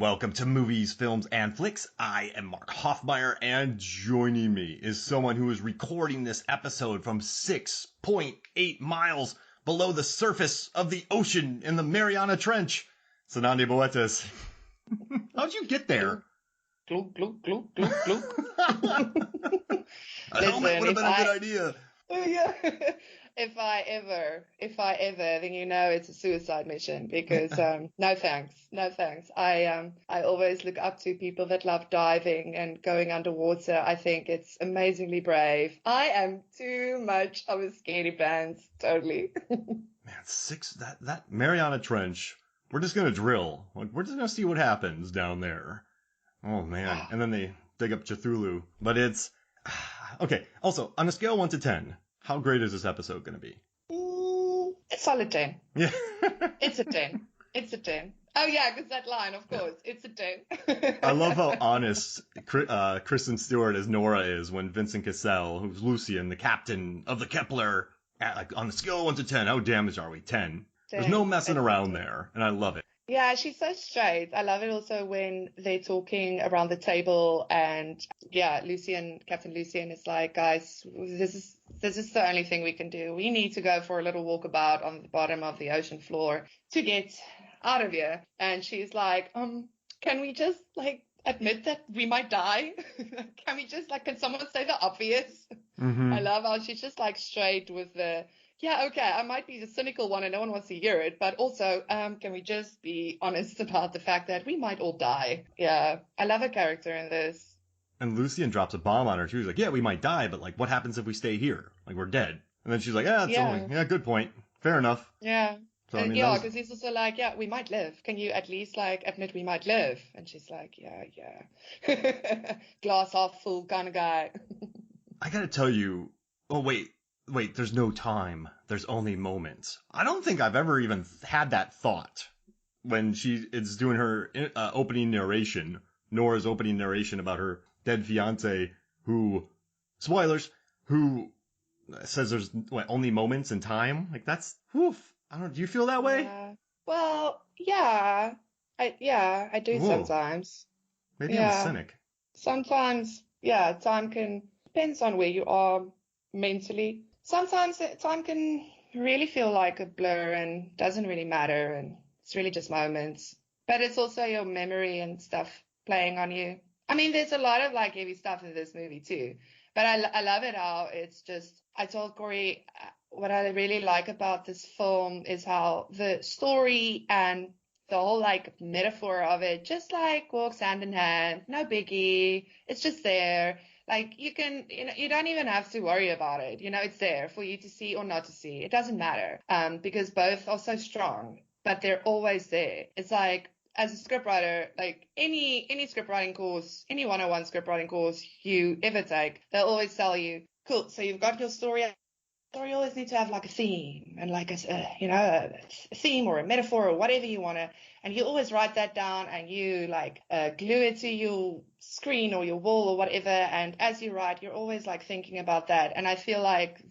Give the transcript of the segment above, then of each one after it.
welcome to Movies, Films, and Flicks. I am Mark Hoffmeyer, and joining me is someone who is recording this episode from 6.8 miles below the surface of the ocean in the Mariana Trench. Zanandi Boetas. How'd you get there? Glug, glug, glug, glug, glug. A helmet would have been a good idea. Yeah. If I ever, then you know it's a suicide mission because no thanks. I always look up to people that love diving and going underwater. I think it's amazingly brave. I am too much of a scaredy pants, totally. Man, that Mariana Trench. We're just gonna drill. We're just gonna see what happens down there. Oh man! And then they dig up Cthulhu. But it's okay. Also, on a scale of 1 to 10. How great is this episode going to be? A solid 10. Yeah. It's a 10. It's a 10. Oh, yeah, because that line, of course. It's a 10. I love how honest Kristen Stewart as Nora is when Vincent Cassel, who's Lucian, the captain of the Kepler, on the scale of 1 to 10, how damaged are we? 10. There's no messing around there, and I love it. Yeah, she's so straight. I love it also when they're talking around the table and Captain Lucian is like, guys, this is the only thing we can do. We need to go for a little walkabout on the bottom of the ocean floor to get out of here. And she's like, can we just admit that we might die? Can we just can someone say the obvious? Mm-hmm. I love how she's just straight with the, yeah, okay, I might be the cynical one and no one wants to hear it, but also, can we just be honest about the fact that we might all die? Yeah, I love her character in this. And Lucian drops a bomb on her too. He's like, yeah, we might die, but what happens if we stay here? We're dead. And then she's like, good point. Fair enough. Yeah. So, because he's also like, yeah, we might live. Can you at least admit we might live? And she's like, yeah. Glass half full kind of guy. I gotta tell you, wait, there's no time. There's only moments. I don't think I've ever even had that thought when she is doing her opening narration, Nora's opening narration about her dead fiance who, spoilers, who says there's, only moments in time? That's, woof. I don't know, do you feel that way? Well, yeah. I do sometimes. Maybe I'm a cynic. Sometimes, time depends on where you are mentally. Sometimes time can really feel like a blur and doesn't really matter, and it's really just moments. But it's also your memory and stuff playing on you. I mean, there's a lot of heavy stuff in this movie too. But I love it how it's just, I told Corey, what I really like about this film is how the story and the whole metaphor of it just walks hand in hand. No biggie. It's just there. You can, you don't even have to worry about it. It's there for you to see or not to see. It doesn't matter. Because both are so strong, but they're always there. It's as a scriptwriter, any scriptwriting course, any 101 scriptwriting course you ever take, they'll always tell you, cool, so you've got your story. Story always needs to have a theme and a theme or a metaphor or whatever you want to, and you always write that down and you glue it to your screen or your wall or whatever. And as you write, you're always thinking about that. And I feel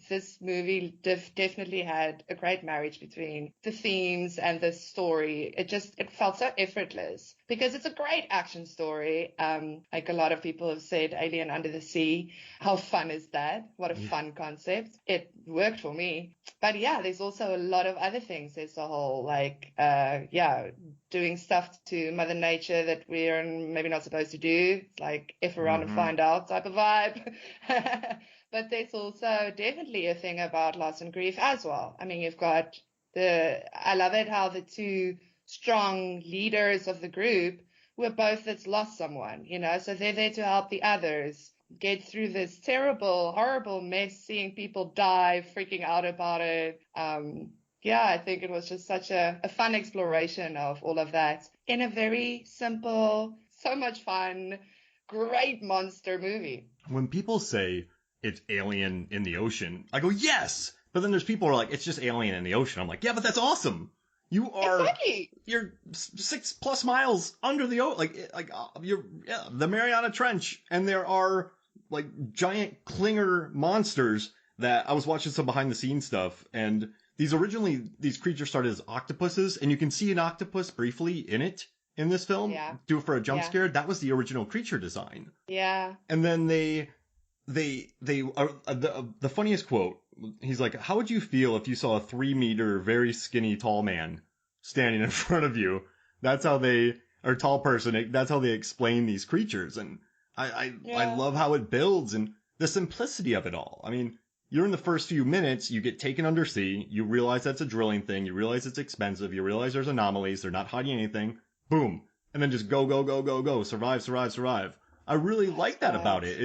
this movie definitely had a great marriage between the themes and the story. It felt so effortless because it's a great action story. A lot of people have said Alien Under the Sea. How fun is that? What a fun concept. It worked for me. But yeah, there's also a lot of other things. There's the whole doing stuff to Mother Nature that we're maybe not supposed to do. It's F around and find out type of vibe. But there's also definitely a thing about loss and grief as well. I mean, you've got I love it how the two strong leaders of the group were both that's lost someone, so they're there to help the others get through this terrible, horrible mess, seeing people die, freaking out about it. I think it was just such a fun exploration of all of that in a very simple, so much fun, great monster movie. When people say it's Alien in the ocean, I go, yes! But then there's people who are like, it's just Alien in the ocean. I'm like, yeah, but that's awesome. You're 6+ miles under the ocean, the Mariana Trench, and there are giant clinger monsters that I was watching some behind the scenes stuff, and these creatures started as octopuses, and you can see an octopus briefly in it, in this film, Yeah. do it for a jump Yeah. scare. That was the original creature design. Yeah. And then they are the funniest quote. He's like, "How would you feel if you saw a 3 meter, very skinny, tall man standing in front of you?" That's how they, or tall person. That's how they explain these creatures, and I Yeah. love how it builds and the simplicity of it all. I mean, you're in the first few minutes, you get taken undersea, you realize that's a drilling thing, you realize it's expensive, you realize there's anomalies, they're not hiding anything, boom, and then just go, go, go, go, go, survive, survive, survive. I really like that about it.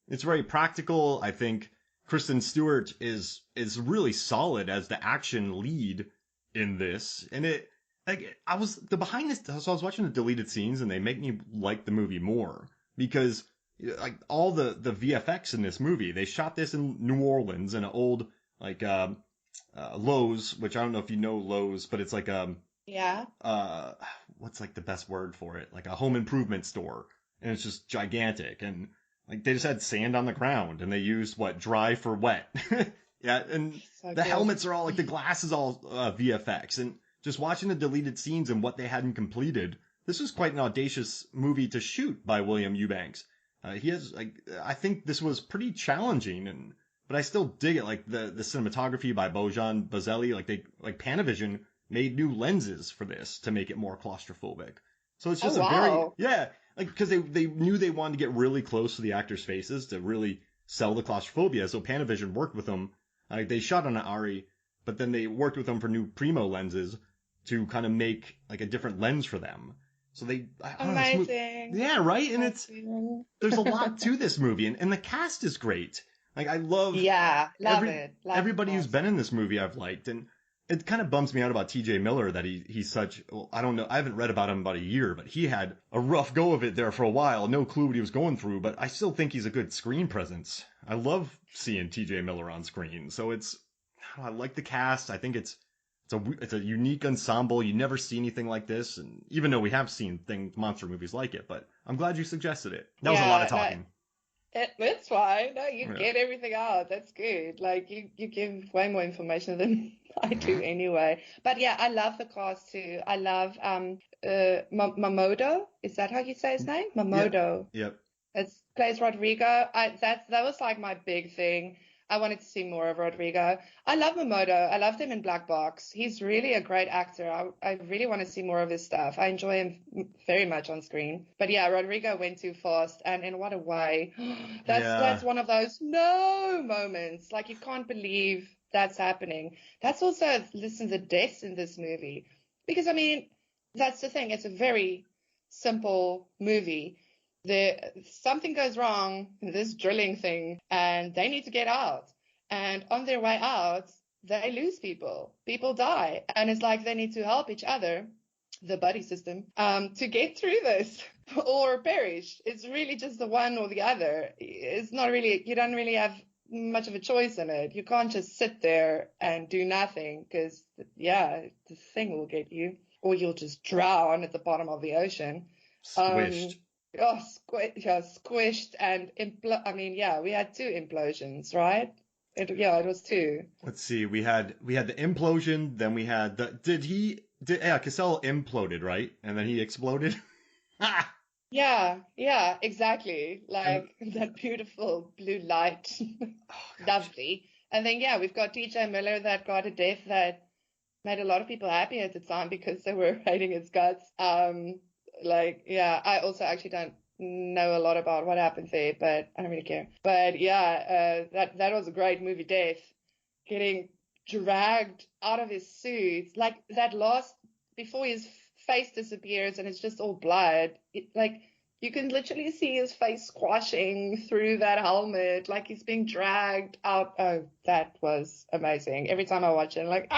It's very practical. I think Kristen Stewart is really solid as the action lead in this, and it like I was the behind this. So I was watching the deleted scenes, and they make me like the movie more because like all the VFX in this movie, they shot this in New Orleans in an old like Lowe's, which I don't know if you know Lowe's, but it's like Yeah. what's like the best word for it? Like a home improvement store, and it's just gigantic and. Like they just had sand on the ground and they used what dry for wet. Yeah, and So the good. helmets are all like the glass is all VFX and just watching the deleted scenes and what they hadn't completed. This was quite an audacious movie to shoot by William Eubanks. He has like I think this was pretty challenging and but I still dig it like the cinematography by Bojan Bazelli like Panavision made new lenses for this to make it more claustrophobic. So it's just Oh, a very wow. yeah like because they knew they wanted to get really close to the actors' faces to really sell the claustrophobia. So Panavision worked with them. They shot on an Ari, but then they worked with them for new Primo lenses to kind of make like a different lens for them. So I don't know, Amazing. yeah, right. And Amazing. there's a lot to this movie, and the cast is great. Like I love Yeah. Love it. Love everybody the who's cast. been in this movie. I've liked, and it kind of bums me out about T.J. Miller that he's such. Well, I don't know. I haven't read about him about a year, but he had a rough go of it there for a while. No clue what he was going through, but I still think he's a good screen presence. I love seeing T.J. Miller on screen, so I like the cast. I think it's a unique ensemble. You never see anything like this, and even though we have seen monster movies like it, but I'm glad you suggested it. That was a lot of Yeah. No, talking. it's fine. No, you Yeah. get everything out. That's good. Like you give way more information than I do anyway. But yeah, I love the cast too. I love Mamodo. Is that how you say his name? Yep. Mamodo. Yep. It plays Rodrigo. That was like my big thing. I wanted to see more of Rodrigo. I love Mamoto. I loved him in Black Box. He's really a great actor. I really want to see more of his stuff. I enjoy him very much on screen. But yeah, Rodrigo went too fast, and in what a way. Yeah. That's one of those no moments. Like you can't believe that's happening. That's also listen the deaths in this movie. Because I mean, that's the thing. It's a very simple movie. Something goes wrong in this drilling thing and they need to get out. And on their way out, they lose people. People die. And it's like they need to help each other, the buddy system, to get through this or perish. It's really just the one or the other. It's not really, you don't really have much of a choice in it. You can't just sit there and do nothing because, yeah, the thing will get you or you'll just drown at the bottom of the ocean. Squished. Oh, squished and I mean, yeah, we had 2 implosions, right? It was 2. Let's see. We had the implosion. Then we had yeah, Cassel imploded, right? And then he exploded. Yeah, exactly. And Like that beautiful blue light. oh gosh. Lovely. And then, yeah, we've got DJ Miller that got a death that made a lot of people happy at the time because they were hating his guts. Like, yeah, I also actually don't know a lot about what happened there, but I don't really care. But yeah, that was a great movie death. Getting dragged out of his suit, like that last before his face disappears and it's just all blood. Like you can literally see his face squashing through that helmet, like he's being dragged out. Oh, that was amazing. Every time I watch it, I'm like,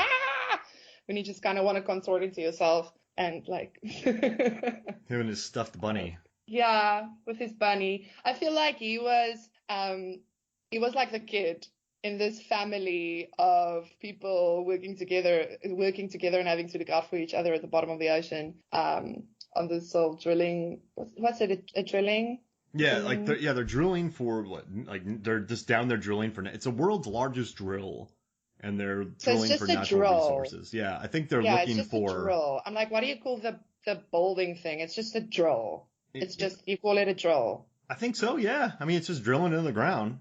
when you just kind of want to contort into yourself and like Him and his stuffed bunny. yeah, with his bunny. I feel like he was like the kid in this family of people working together and having to look out for each other at the bottom of the ocean. On this whole drilling, what's it? A drilling? Yeah, like they're drilling for what? Like they're just down there drilling for. It's a world's largest drill, and they're So it's drilling just for a natural drill. resources. Yeah, I think they're Yeah, it's looking just a for. drill. I'm like, what do you call the the balding thing. It's just a drill. It's just, you call it a drill. I think so, yeah. I mean, it's just drilling into the ground.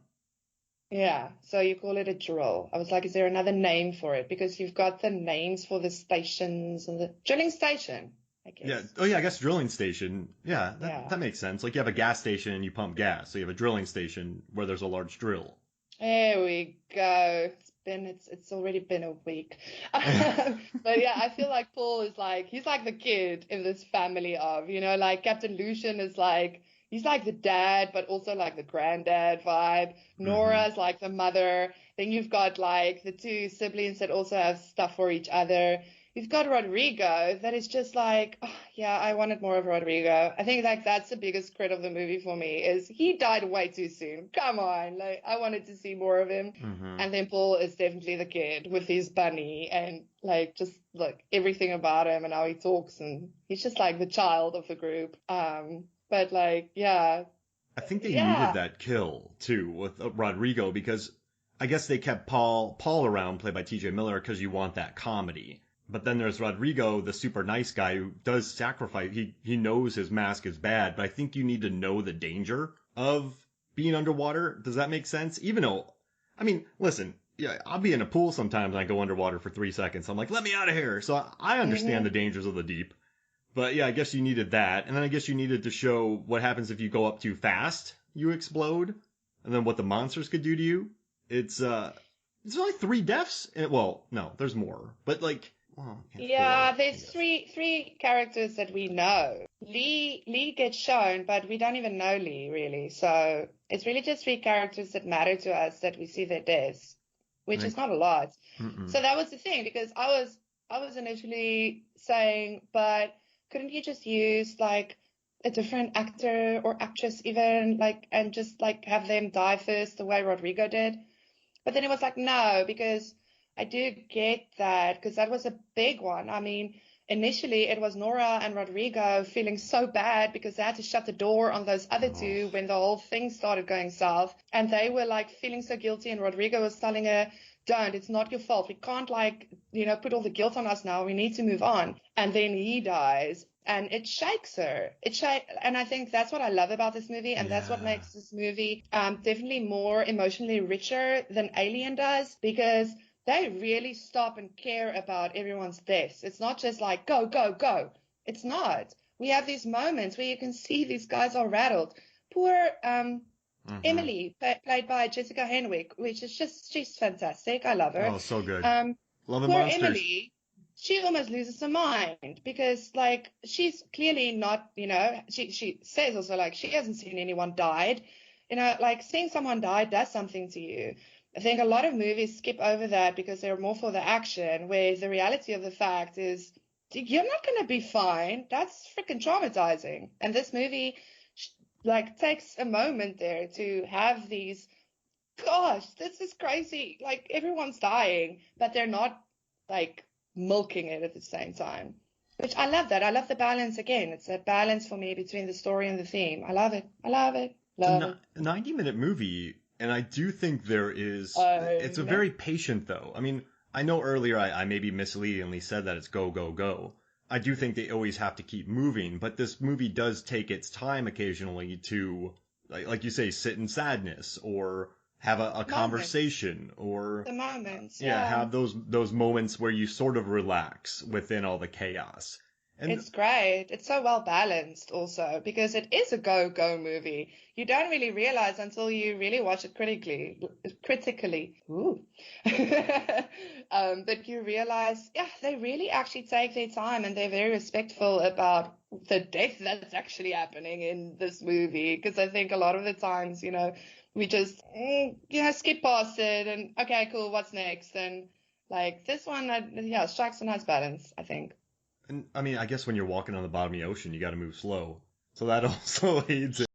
Yeah, so you call it a drill. I was like, is there another name for it? Because you've got the names for the stations and the drilling station, I guess. Yeah. Oh, yeah, I guess drilling station. Yeah, that makes sense. Like you have a gas station and you pump gas. So you have a drilling station where there's a large drill. There we go. It's already been a week. But yeah, I feel like Paul is like, he's like the kid in this family of, like Captain Lucian is like, he's like the dad, but also like the granddad vibe. Nora's like the mother. Then you've got like the two siblings that also have stuff for each other. You've got Rodrigo that is just like, oh, yeah, I wanted more of Rodrigo. I think like that's the biggest crit of the movie for me is he died way too soon. Come on. Like I wanted to see more of him. And then Paul is definitely the kid with his bunny and like just like everything about him and how he talks and he's just like the child of the group. But like, yeah. I think they needed that kill too with Rodrigo because I guess they kept Paul around, played by T.J. Miller, because you want that comedy. But then there's Rodrigo, the super nice guy who does sacrifice. He knows his mask is bad, but I think you need to know the danger of being underwater. Does that make sense? Even though, I mean, listen, yeah, I'll be in a pool sometimes and I go underwater for 3 seconds. I'm like, let me out of here. So I understand the dangers of the deep. But yeah, I guess you needed that. And then I guess you needed to show what happens if you go up too fast, you explode. And then what the monsters could do to you. It's only 3 deaths. Well, no, there's more. But like, well, yeah, there's three characters that we know. Lee gets shown, but we don't even know Lee really. So it's really just 3 characters that matter to us that we see their deaths, which is not a lot. So that was the thing because I was initially saying, but couldn't you just use like a different actor or actress even like and just like have them die first the way Rodrigo did? But then it was like, no, because I do get that because that was a big one. I mean, initially it was Nora and Rodrigo feeling so bad because they had to shut the door on those other two when the whole thing started going south. And they were like feeling so guilty and Rodrigo was telling her, don't, it's not your fault. We can't like, put all the guilt on us now. We need to move on. And then he dies and it shakes her. And I think that's what I love about this movie. And that's what makes this movie definitely more emotionally richer than Alien does because they really stop and care about everyone's deaths. It's not just like, go, go, go. It's not. We have these moments where you can see these guys are rattled. Poor Emily, played by Jessica Henwick, which is she's fantastic. I love her. Oh, so good. Love the poor monsters. Emily, she almost loses her mind because, like, she's clearly not, she says also, like, she hasn't seen anyone died. Like, seeing someone die does something to you. I think a lot of movies skip over that because they're more for the action, where the reality of the fact is you're not going to be fine. That's freaking traumatizing. And this movie, like, takes a moment there to have these, gosh, this is crazy. Like, everyone's dying, but they're not, like, milking it at the same time. Which I love that. I love the balance again. It's a balance for me between the story and the theme. I love it. I love it. Love it. A 90-minute movie. And I do think there is, it's a very patient though. I mean, I know earlier I maybe misleadingly said that it's go, go, go. I do think they always have to keep moving, but this movie does take its time occasionally to, like you say, sit in sadness or have a conversation or the moments. Yeah, have those moments where you sort of relax within all the chaos. And it's great. It's so well balanced also because it is a go-go movie. You don't really realize until you really watch it critically. Ooh. But you realize, yeah, they really actually take their time and they're very respectful about the death that's actually happening in this movie. Because I think a lot of the times, we just, skip past it and, okay, cool, what's next? And like this one, strikes a nice balance, I think. And I mean, I guess when you're walking on the bottom of the ocean, you got to move slow. So that also aids it.